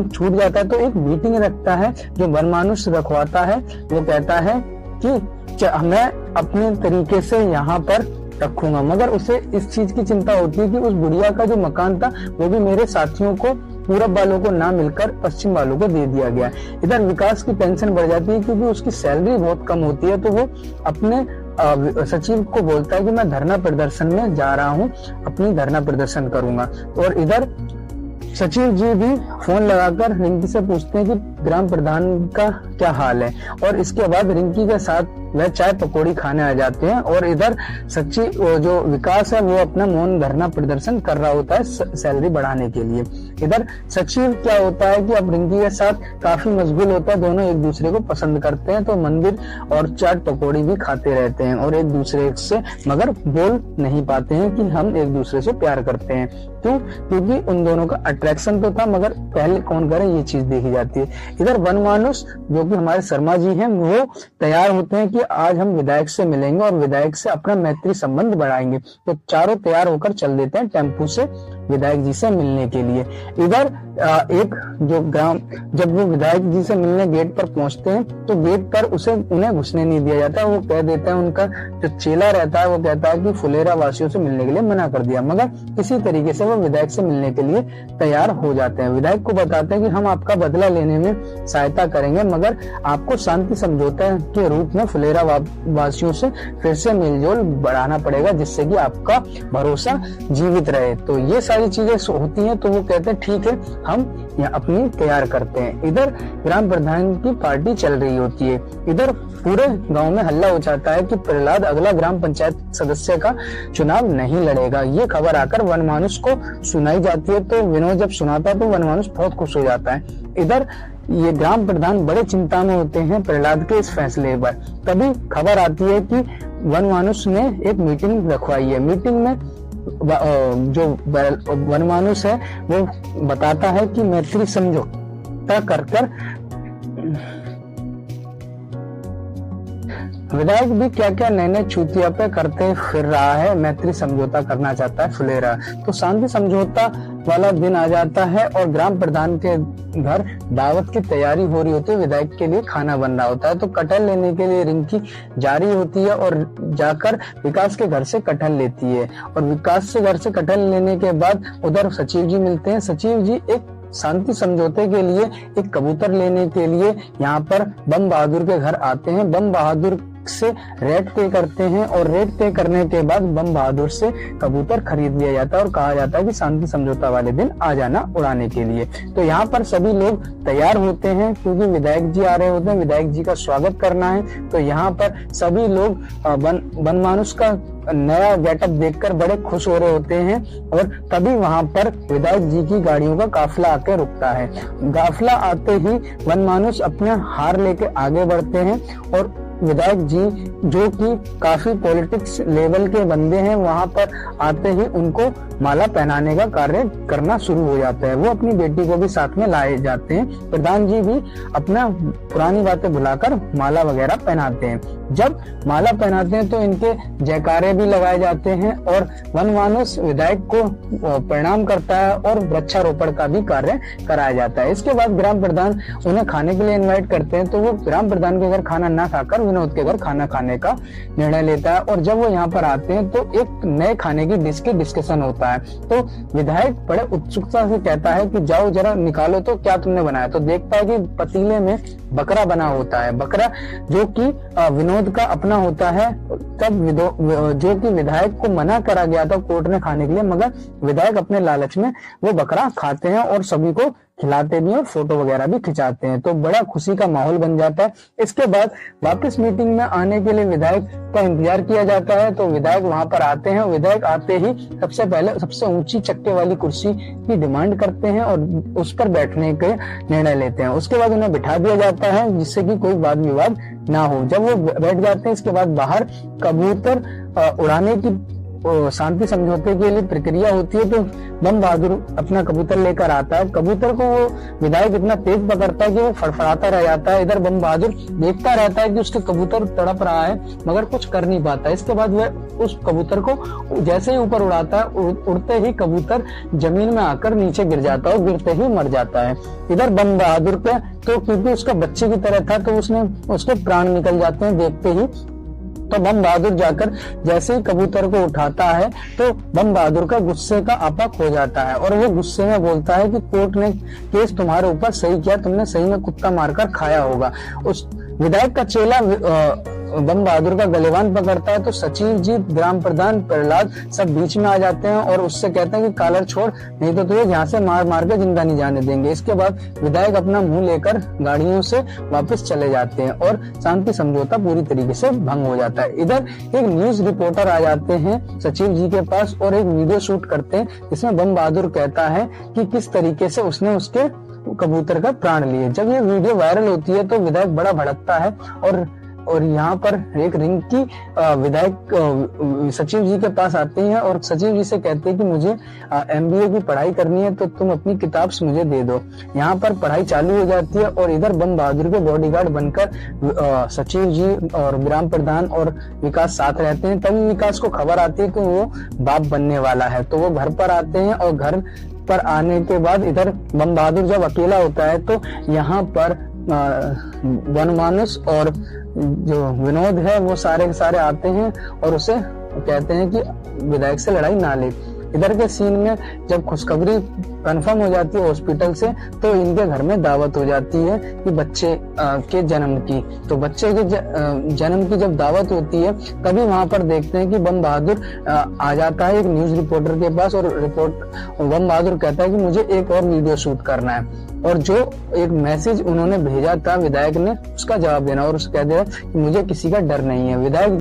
Meeting छूट जाता है तो एक मीटिंग रखता है जो वनमानुष रखवाता है। वो कहता है कि मैं अपने तरीके से यहाँ पर रखूंगा, मगर उसे इस चीज की चिंता होती है कि उस बुढ़िया का जो मकान था वो भी मेरे साथियों को, पूरब वालों को ना मिलकर पश्चिम वालों को दे दिया गया। इधर विकास की टेंशन बढ़ जाती है क्योंकि उसकी सैलरी बहुत कम होती है, तो वो अपने सचिव को बोलता है कि मैं धरना प्रदर्शन में जा रहा हूँ, अपनी धरना प्रदर्शन करूंगा। और इधर सचिव जी भी फोन लगाकर रिंकी से पूछते हैं कि ग्राम प्रधान का क्या हाल है, और इसके बाद रिंकी के साथ वह चाय पकौड़ी खाने आ जाते हैं। और इधर सचिव जो विकास है वो अपना मौन धरना प्रदर्शन कर रहा होता है सैलरी बढ़ाने के लिए। इधर सचिव क्या होता है कि अब रिंकी के साथ काफी मशगूल होता है, दोनों एक दूसरे को पसंद करते हैं, तो मंदिर और चाट पकौड़ी भी खाते रहते हैं और एक दूसरे से मगर बोल नहीं पाते हैं कि हम एक दूसरे से प्यार करते हैं। क्यों? क्योंकि उन दोनों का अट्रैक्शन तो था, मगर पहले कौन करे ये चीज देखी जाती है। इधर वनमानुष जो कि हमारे शर्मा जी हैं वो तैयार होते हैं कि आज हम विधायक से मिलेंगे और विधायक से अपना मैत्री संबंध बढ़ाएंगे, तो चारों तैयार होकर चल देते हैं टेम्पू से विधायक जी से मिलने के लिए। इधर एक जो ग्राम, जब वो विधायक जी से मिलने गेट पर पहुंचते हैं तो गेट पर उन्हें घुसने नहीं दिया जाता। वो कह देता है, उनका जो चेला रहता है वो कहता है कि फुलेरा वासियों से मिलने के लिए मना कर दिया, मगर किसी तरीके से वो विधायक से मिलने के लिए तैयार हो जाते हैं। विधायक को बताते हैं कि हम आपका बदला लेने में सहायता करेंगे, मगर आपको शांति समझौता के रूप में फुलेरा वासियों से फिर से मेलजोल बढ़ाना पड़ेगा, जिससे कि आपका भरोसा जीवित रहे। तो ये सारी चीजें होती हैं, तो वो कहते हैं ठीक है, हम अपनी तैयार करते हैं। इधर ग्राम प्रधान की पार्टी चल रही होती है। इधर पूरे गांव में हल्ला हो जाता है कि प्रहलाद अगला ग्राम पंचायत सदस्य का चुनाव नहीं लड़ेगा। ये खबर आकर वनमानुष को सुनाई जाती है, तो विनोद जब सुनाता है तो वनमानुष बहुत खुश हो जाता है। इधर ये ग्राम प्रधान बड़े चिंता में होते हैं प्रहलाद के इस फैसले पर। तभी खबर आती है कि वनमानुष ने एक मीटिंग रखवाई है। मीटिंग में जो वनमानुष है वो बताता है कि मैत्री समझौता कर विधायक भी क्या क्या नए नए चूतिया पे करते फिर रहा है, मैत्री समझौता करना चाहता है फुलेरा। तो शांति समझौता वाला दिन आ जाता है और ग्राम प्रधान के घर दावत की तैयारी हो रही होती है, विधायक के लिए खाना बन रहा होता है। तो कटहल लेने के लिए रिंकी जा रही होती है और जाकर विकास के घर से कटहल लेती है, और विकास से घर से कटहल लेने के बाद उधर सचिव जी मिलते हैं। सचिव जी एक शांति समझौते के लिए एक कबूतर लेने के लिए यहाँ पर बम बहादुर के घर आते हैं। बम बहादुर से रेट तय करते हैं और रेट तय करने के बाद बम बहादुर से कबूतर खरीद लिया जाता है और कहा जाता है कि शांति समझौता वाले दिन आ जाना उड़ाने के लिए। तो यहाँ पर सभी लोग तैयार होते हैं क्योंकि विधायक जी आ रहे होते हैं, विधायक जी का स्वागत करना है। तो यहाँ पर सभी लोग वनमानुष का नया गेटअप देखकर बड़े खुश हो रहे होते हैं, और तभी वहां पर विधायक जी की गाड़ियों का काफिला आके रुकता है। काफिला आते ही वनमानुष अपना हार लेके आगे बढ़ते हैं और विधायक जी जो कि काफी पॉलिटिक्स लेवल के बंदे हैं, वहां पर आते ही उनको माला पहनाने का कार्य करना शुरू हो जाता है। वो अपनी बेटी को भी साथ में लाए जाते हैं। प्रधान जी भी अपना पुरानी बातें भुलाकर माला वगैरह पहनाते हैं। जब माला पहनाते हैं तो इनके जयकारे भी लगाए जाते हैं और वनमानुष विधायक को प्रणाम करता है और वृक्षारोपण का भी कार्य कराया जाता है। इसके बाद ग्राम प्रधान उन्हें खाने के लिए इन्वाइट करते हैं, तो वो ग्राम प्रधान के घर खाना ना खाकर विनोद के घर खाना खाने का निर्णय लेता है। और जब वो यहाँ पर आते हैं तो एक नए खाने की डिश की डिस्कशन होता है। तो विधायक बड़े उत्सुकता से कहता है कि जाओ जरा निकालो तो क्या तुमने बनाया। तो देखता है कि पतीले में बकरा बना होता है, बकरा जो कि विनोद का अपना होता है। तब जो कि विधायक को मना करा गया था कोर्ट ने खाने के लिए, मगर विधायक अपने लालच में वो बकरा खाते हैं और सभी को खिलाते भी और फोटो वगैरह भी खिंचाते हैं। तो बड़ा खुशी का माहौल बन जाता है। इसके बाद वापस मीटिंग में आने के लिए विधायक का इंतजार किया जाता है। तो विधायक वहां पर आते हैं। विधायक आते ही सबसे पहले सबसे ऊंची चक्के वाली कुर्सी की डिमांड करते हैं और उस पर बैठने के निर्णय लेते हैं। उसके बाद उन्हें बिठा दिया जाता है जिससे कि कोई वाद विवाद ना हो। जब वो बैठ जाते हैं इसके बाद बाहर कबूतर उड़ाने की शांति समझौते के लिए प्रक्रिया होती है, तो बम बहादुर अपना कबूतर लेकर आता है। कबूतर को वो विधायक इतना तेज पकड़ता है कि वो फड़फड़ाता रह जाता है। इधर बम बहादुर देखता रहता है कि उसके कबूतर तड़प रहा है, मगर कुछ कर नहीं पाता। इसके बाद वह उस कबूतर को जैसे ही ऊपर उड़ाता है, उड़ते ही कबूतर जमीन में आकर नीचे गिर जाता है और गिरते ही मर जाता है। इधर बम बहादुर पे तो क्योंकि उसका बच्चे की तरह था, तो उसके प्राण निकल जाते हैं देखते ही। तो बम बहादुर जाकर जैसे ही कबूतर को उठाता है, तो बम बहादुर का गुस्से का आपा खो जाता है और वो गुस्से में बोलता है कि कोर्ट ने केस तुम्हारे ऊपर सही किया, तुमने सही में कुत्ता मारकर खाया होगा। उस विधायक का चेला बम बहादुर का गलेवान पकड़ता है, तो सचिव जी, ग्राम प्रधान, प्रहलाद सब बीच में आ जाते हैं और उससे कहते हैं कि कॉलर छोड़, नहीं तो तुझे यहाँ से मार मार के जिंदा नहीं जाने देंगे। इसके बाद विधायक अपना मुंह लेकर गाड़ियों से वापस चले जाते हैं और शांति समझौता पूरी तरीके से भंग हो जाता है। इधर एक न्यूज रिपोर्टर आ जाते हैं सचिव जी के पास और एक वीडियो शूट करते हैं, जिसमें बम बहादुर कहता है कि किस तरीके से उसने उसके कबूतर का प्राण लिए। जब ये वीडियो वायरल होती है तो विधायक बड़ा भड़कता है और यहाँ पर एक रिंग की विधायक सचिव जी के पास आते हैं और सचिव जी से कहते हैं कि मुझे MBA की पढ़ाई करनी है, तो तुम अपनी किताब मुझे दे दो। यहाँ पर पढ़ाई चालू हो जाती है और इधर बम बहादुर के बॉडीगार्ड बनकर सचिव जी और ग्राम प्रधान और विकास साथ रहते हैं। तभी विकास को खबर आती है कि वो बाप बनने वाला है, तो वो घर पर आते हैं और घर पर आने के बाद इधर बम बहादुर जब अकेला होता है, तो यहाँ पर वनमानुष और जो विनोद है वो सारे के सारे आते हैं और उसे कहते हैं कि विधायक से लड़ाई ना ले। इधर के सीन में जब खुशखबरी कंफर्म हो जाती है हॉस्पिटल से, तो इनके घर में दावत हो जाती है कि बच्चे के जन्म की। तो बच्चे के जन्म की जब दावत होती है, तभी वहां पर देखते हैं कि बम बहादुर आ जाता है एक न्यूज रिपोर्टर के पास और बम बहादुर कहता है कि मुझे एक और वीडियो शूट करना है और जो एक मैसेज उन्होंने भेजा था विधायक ने, उसका जवाब देना, और उसे कह दिया कि मुझे किसी का डर नहीं है। विधायक